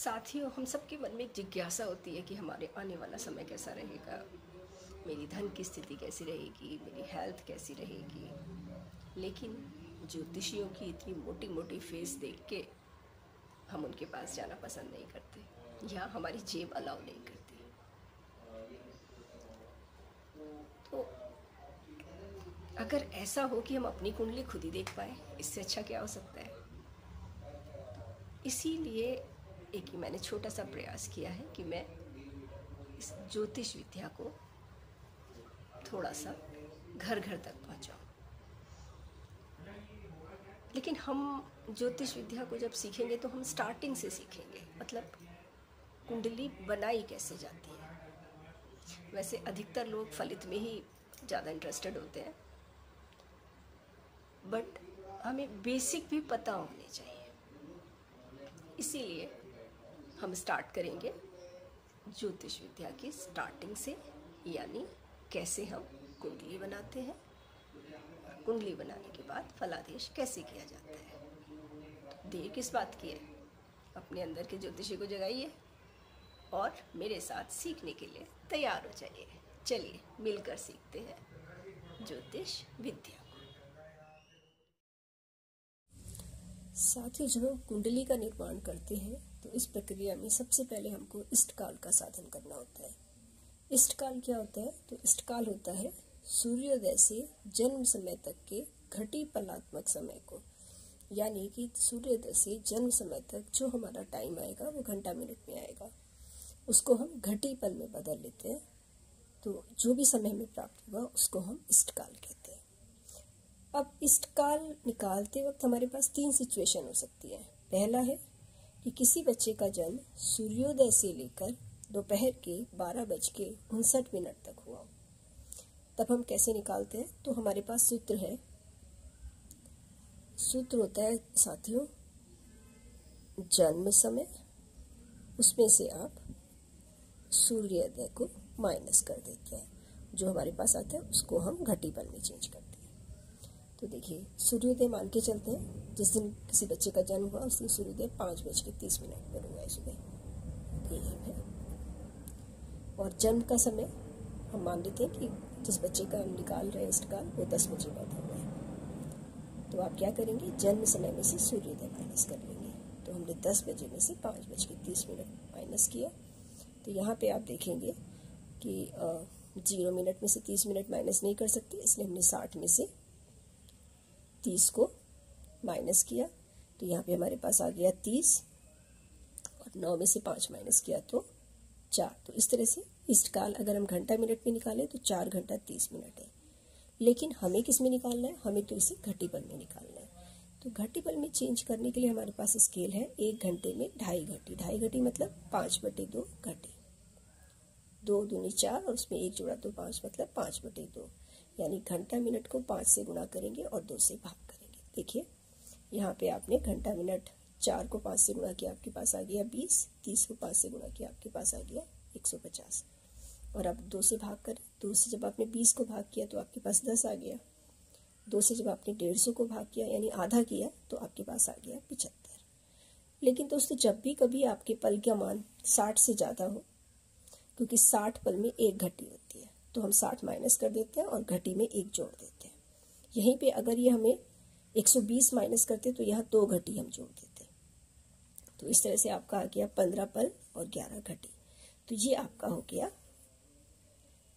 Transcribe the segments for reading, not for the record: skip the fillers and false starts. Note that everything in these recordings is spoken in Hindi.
साथियों, हम सबके मन में एक जिज्ञासा होती है कि हमारे आने वाला समय कैसा रहेगा, मेरी धन की स्थिति कैसी रहेगी, मेरी हेल्थ कैसी रहेगी। लेकिन ज्योतिषियों की इतनी मोटी मोटी फेस देख के हम उनके पास जाना पसंद नहीं करते या हमारी जेब अलाउ नहीं करती। तो अगर ऐसा हो कि हम अपनी कुंडली खुद ही देख पाए, इससे अच्छा क्या हो सकता है। इसीलिए एक मैंने छोटा सा प्रयास किया है कि मैं इस ज्योतिष विद्या को थोड़ा सा घर घर तक पहुंचाऊं। लेकिन हम ज्योतिष विद्या को जब सीखेंगे तो हम स्टार्टिंग से सीखेंगे, मतलब कुंडली बनाई कैसे जाती है। वैसे अधिकतर लोग फलित में ही ज़्यादा इंटरेस्टेड होते हैं, बट हमें बेसिक भी पता होने चाहिए। इसीलिए हम स्टार्ट करेंगे ज्योतिष विद्या की स्टार्टिंग से, यानी कैसे हम कुंडली बनाते हैं, कुंडली बनाने के बाद फलादेश कैसे किया जाता है। तो देर किस बात की है, अपने अंदर के ज्योतिषी को जगाइए और मेरे साथ सीखने के लिए तैयार हो जाइए। चलिए मिलकर सीखते हैं ज्योतिष विद्या को। साथ ही जब हम कुंडली का निर्माण करते हैं तो इस प्रक्रिया में सबसे पहले हमको इष्टकाल का साधन करना होता है। इष्टकाल क्या होता है? तो इष्टकाल होता है सूर्योदय से जन्म समय तक के घटी पलात्मक समय को, यानी कि सूर्योदय से जन्म समय तक जो हमारा टाइम आएगा वो घंटा मिनट में आएगा, उसको हम घटी पल में बदल लेते हैं। तो जो भी समय में प्राप्त होगा उसको हम इष्टकाल कहते हैं। अब इष्टकाल निकालते वक्त हमारे पास 3 सिचुएशन हो सकती है। पहला है कि किसी बच्चे का जन्म सूर्योदय से लेकर दोपहर के 12:59 तक हुआ। तब हम कैसे निकालते हैं? तो हमारे पास सूत्र है। सूत्र होता है साथियों, जन्म समय, उसमें से आप सूर्योदय को माइनस कर देते हैं। जो हमारे पास आता है उसको हम घटी पल में चेंज करते हैं। तो देखिए, सूर्योदय मान के चलते हैं, जिस दिन किसी बच्चे का जन्म हुआ उस दिन सूर्योदय 5:30 पर हुआ है सुबह है। और जन्म का समय हम मान लेते हैं कि जिस बच्चे का हम निकाल रहे हैं इष्टकाल वो 10 बजे पैदा हुआ है। तो आप क्या करेंगे, जन्म समय में से सूर्योदय माइनस कर लेंगे। तो हमने 10 बजे में से 5:30 माइनस किया। तो यहाँ पे आप देखेंगे कि 0 मिनट में से 30 मिनट माइनस नहीं कर सकते, इसलिए हमने 60 में से 30 को माइनस किया। तो यहाँ पे हमारे पास आ गया 30, और 9 में से 5 माइनस किया तो 4। तो इस तरह से इष्टकाल अगर हम घंटा मिनट में निकालें तो 4 घंटा 30 मिनट है। लेकिन हमें किस में निकालना है? हमें तो इसे घटी पल में निकालना है। तो घटी पल में चेंज करने के लिए हमारे पास स्केल है। 1 घंटे में 2.5 घटी। 2.5 घटी मतलब 5/2 घटी। 2 दूनी 4 और उसमें 1 जोड़ा तो 5, मतलब 5/2। यानी घंटा मिनट को 5 से गुणा करेंगे और 2 से भाग करेंगे। देखिए यहाँ पे आपने घंटा मिनट 4 को 5 से गुणा किया, आपके पास आ गया 20। 30 को 5 से गुणा किया, आपके पास आ गया 150। और अब 2 से भाग करें। 2 से जब आपने 20 को भाग किया तो आपके पास 10 आ गया। 2 से जब आपने 150 को भाग किया यानी आधा किया तो आपके पास आ गया 75। लेकिन दोस्तों, जब भी कभी आपके पल का मान 60 से ज़्यादा हो, क्योंकि 60 पल में 1 घटी होती है, तो हम 60 माइनस कर देते हैं और घटी में 1 जोड़ देते हैं। यहीं पे अगर ये हमें 120 माइनस करते तो यहाँ 2 घटी हम जोड़ देते। तो इस तरह से आपका आ गया 15 पल और 11 घटी। तो ये आपका हो गया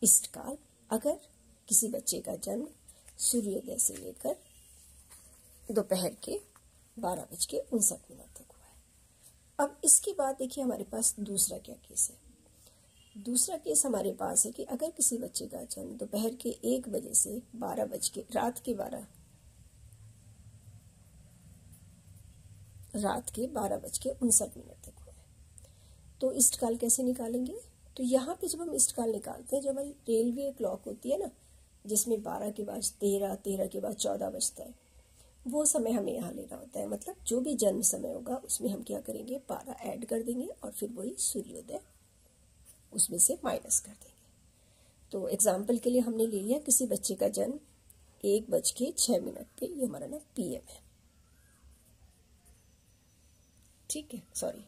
इष्टकाल, अगर किसी बच्चे का जन्म सूर्योदय से लेकर दोपहर के 12:59 तक हुआ है। अब इसके बाद देखिए हमारे पास दूसरा क्या केस है। दूसरा केस हमारे पास है कि अगर किसी बच्चे का जन्म दोपहर के 1 बजे से रात के 12:59 तक हुआ है। तो इष्टकाल कैसे निकालेंगे? तो यहाँ पे जब हम इष्टकाल निकालते हैं, जब हमारी रेलवे क्लॉक होती है ना, जिसमें 12 के बाद 13, 13 के बाद 14 बजता है, वो समय हमें यहाँ लेना होता है। मतलब जो भी जन्म समय होगा उसमें हम क्या करेंगे, 12 ऐड कर देंगे और फिर वही सूर्योदय उसमें से माइनस कर देंगे। तो एग्जाम्पल के लिए हमने ले लिया किसी बच्चे का जन्म 1:06 पे, ये हमारा ना PM है, ठीक है, सॉरी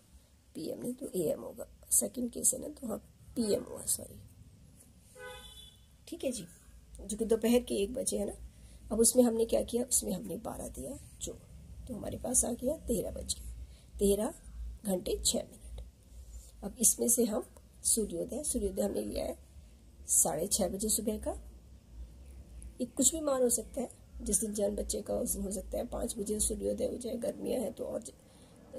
PM नहीं तो AM होगा, सेकंड केस है ना तो हाँ PM हुआ, सॉरी। ठीक है जी, जो कि दोपहर के 1 बजे है ना। अब उसमें हमने क्या किया, उसमें हमने 12 दिया जो, तो हमारे पास आ गया 13 बज गया, 13 घंटे 6 मिनट। अब इसमें से हम सूर्योदय हमने लिया है 6:30 बजे सुबह का। ये कुछ भी मान हो सकता है, जिस दिन जन्म बच्चे का उस दिन हो सकता है 5 बजे सूर्योदय हो जाए, गर्मियाँ हैं तो और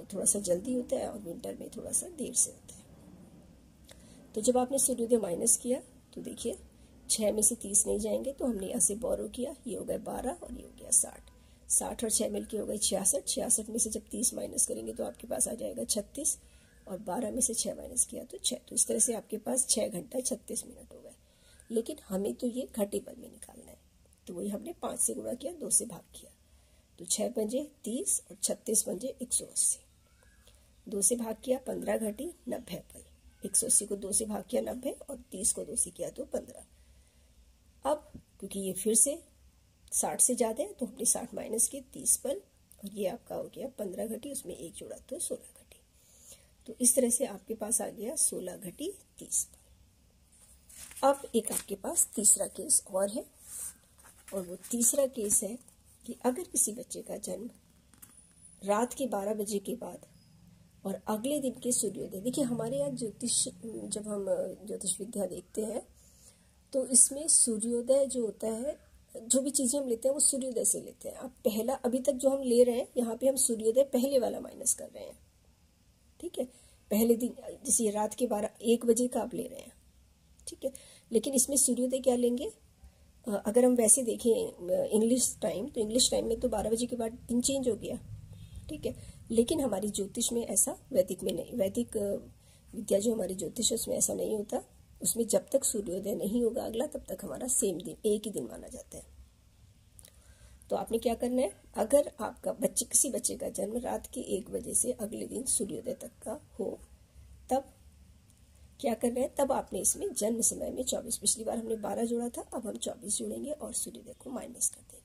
थोड़ा सा जल्दी होता है और विंटर में थोड़ा सा देर से होता है। तो जब आपने सूर्योदय माइनस किया तो देखिए 6 में से 30 नहीं जाएंगे, तो हमने यहाँ से बोरो किया, ये हो गया 12 और ये हो गया 60 और 6 मिलके हो गए 66 में से जब 30 माइनस करेंगे तो आपके पास आ जाएगा 36 और 12 में से 6 माइनस किया तो 6। तो इस तरह से आपके पास 6 घंटा 36 मिनट हो गए। लेकिन हमें तो ये घटीपल में निकालना है, तो वही हमने 5 से गुणा किया, 2 से भाग किया, तो 6 पंजे 30 और 36 पंजे 180, 2 से भाग किया 15 घटी 90 पल, 180 को 2 से भाग किया 90 और 30 को 2 से किया तो 15। अब क्योंकि ये फिर से 60 से ज़्यादा है तो हमने 60 माइनस किए 30 पल और ये आपका हो गया 15 घटी, उसमें 1 जोड़ा तो 16 घटी। तो इस तरह से आपके पास आ गया 16 घटी 30 पल। अब एक आपके पास तीसरा केस और है, और वो तीसरा केस है कि अगर किसी बच्चे का जन्म रात के 12 बजे के बाद और अगले दिन के सूर्योदय, देखिए हमारे यहाँ जब हम ज्योतिष विद्या देखते हैं तो इसमें सूर्योदय जो होता है, जो भी चीज़ें हम लेते हैं वो सूर्योदय से लेते हैं। अब पहला अभी तक जो हम ले रहे हैं यहाँ पे हम सूर्योदय पहले वाला माइनस कर रहे हैं, ठीक है, पहले दिन, जैसे रात के 1 बजे का आप ले रहे हैं, ठीक है। लेकिन इसमें सूर्योदय क्या लेंगे, अगर हम वैसे देखें इंग्लिश टाइम, तो इंग्लिश टाइम में तो 12 बजे के बाद दिन चेंज हो गया, ठीक है। लेकिन हमारी ज्योतिष में ऐसा, वैदिक में नहीं, वैदिक विद्या जो हमारी ज्योतिष है उसमें ऐसा नहीं होता। उसमें जब तक सूर्योदय नहीं होगा अगला, तब तक हमारा सेम दिन, एक ही दिन माना जाता है। तो आपने क्या करना है, अगर आपका किसी बच्चे का जन्म रात के 1 बजे से अगले दिन सूर्योदय तक का हो, तब क्या करना है, तब आपने इसमें जन्म समय में 24, पिछली बार हमने 12 जोड़ा था, अब हम 24 जोड़ेंगे और सूर्योदय को माइनस कर देंगे।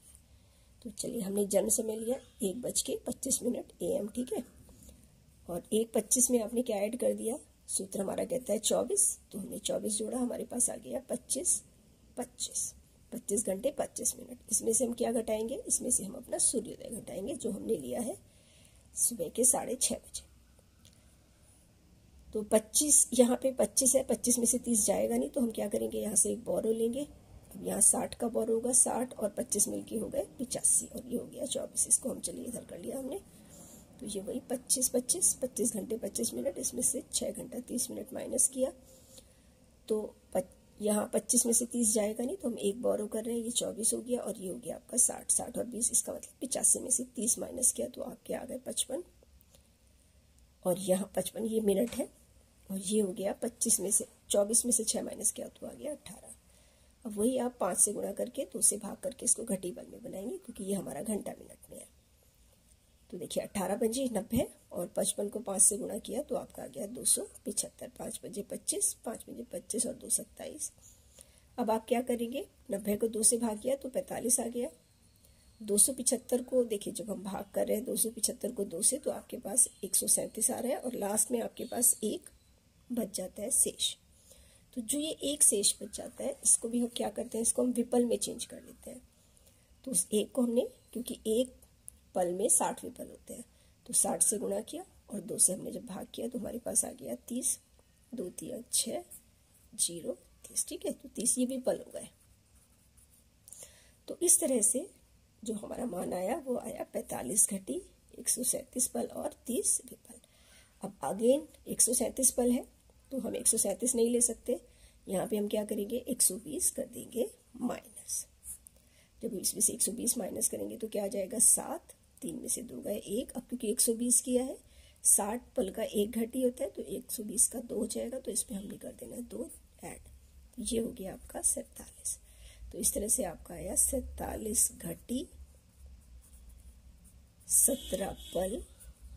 तो चलिए, हमने जन्म समय लिया 1:25 AM, ठीक है, और 1:25 में आपने क्या ऐड कर दिया, सूत्र हमारा कहता है 24, तो हमने 24 जोड़ा, हमारे पास आ गया 25 घंटे 25 मिनट। इसमें से हम क्या घटाएंगे, इसमें से हम अपना सूर्योदय घटाएंगे जो हमने लिया है सुबह के 6:30 बजे। तो 25 यहाँ पे 25 है, 25 में से 30 जाएगा नहीं, तो हम क्या करेंगे, यहाँ से एक बोरो लेंगे। अब यहाँ 60 का बोरो होगा, 60 और 25 मिलके हो गए 85 और ये हो गया 24। इसको हम चलिए इधर कर लिया हमने, तो ये वही 25 घंटे 25 मिनट, इसमें से 6 घंटा 30 मिनट माइनस किया, तो यहाँ 25 में से 30 जाएगा नहीं, तो हम एक बोरो कर रहे हैं, ये 24 हो गया और ये हो गया आपका 60 और 20, इसका मतलब 85 में से 30 माइनस किया तो आपके आ गए 55, और यहाँ 55 ये मिनट है, और ये हो गया 25 में से 24 में से 6 माइनस किया तो आ गया 18। अब वही आप 5 से गुणा करके 2 से भाग करके इसको घटीबल में बनाएंगे, क्योंकि ये हमारा घंटा मिनट में है। तो देखिए 18 पंजे 90 और 55 को 5 से गुणा किया तो आपका आ गया 275, 5 पंजे 25, 5 पंजे 25 और 2 27। अब आप क्या करेंगे, 90 को 2 से भाग किया तो 45 आ गया। 275 को देखिए, जब हम भाग कर रहे हैं 275 को 2 से, तो आपके पास 137 आ रहा है, और लास्ट में आपके पास 1 बच जाता है शेष। तो जो ये 1 शेष बच जाता है, इसको भी हम क्या करते हैं, इसको हम विपल में चेंज कर लेते हैं। तो उस 1 को हमने, क्योंकि 1 पल में 60 विपल होते हैं, तो 60 से गुणा किया और 2 से हमने जब भाग किया तो हमारे पास आ गया 30, 2 3 6 0 30, ठीक है। तो 30 ये विपल हो गए। तो इस तरह से जो हमारा मान आया वो आया 45 घटी 137 पल और 30 विपल। अब अगेन 137 पल है, तो हम 137 नहीं ले सकते, यहाँ पे हम क्या करेंगे, 120 कर देंगे माइनस। जब इसमें से 120 माइनस करेंगे तो क्या आ जाएगा 7, 3 में से 2 गए 1। अब क्योंकि 120 किया है, 60 पल का 1 घटी होता है, तो 120 का 2 हो जाएगा, तो इसमें हमने कर देना 2 ऐड, तो ये हो गया आपका 47। तो इस तरह से आपका आया 47 घटी 17 पल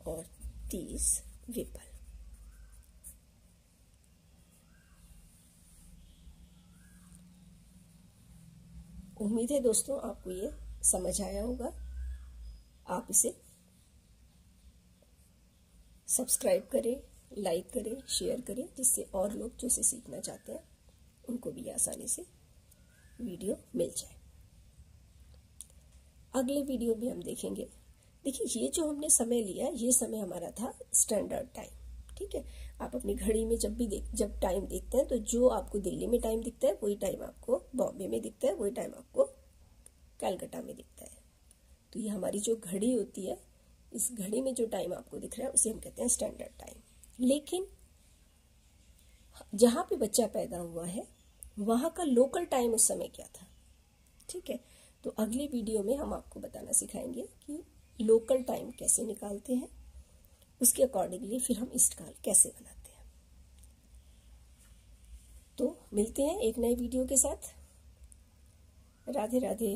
और 30 विपल। उम्मीद है दोस्तों आपको ये समझ आया होगा। आप इसे सब्सक्राइब करें, लाइक करें, शेयर करें, जिससे और लोग जो इसे सीखना चाहते हैं उनको भी आसानी से वीडियो मिल जाए। अगले वीडियो में हम देखेंगे, देखिए ये जो हमने समय लिया, ये समय हमारा था स्टैंडर्ड टाइम। ठीक है, आप अपनी घड़ी में जब टाइम देखते हैं तो जो आपको दिल्ली में टाइम दिखता है वही टाइम आपको बॉम्बे में दिखता है, वही टाइम आपको कलकत्ता में दिखता है। तो ये हमारी जो घड़ी होती है, इस घड़ी में जो टाइम आपको दिख रहा है उसे हम कहते हैं स्टैंडर्ड टाइम। लेकिन जहाँ पे बच्चा पैदा हुआ है वहाँ का लोकल टाइम उस समय क्या था। ठीक है, तो अगली वीडियो में हम आपको बताना सिखाएंगे कि लोकल टाइम कैसे निकालते हैं, उसके अकॉर्डिंगली फिर हम ईस्ट काल कैसे बनाते हैं। तो मिलते हैं एक नए वीडियो के साथ। राधे राधे।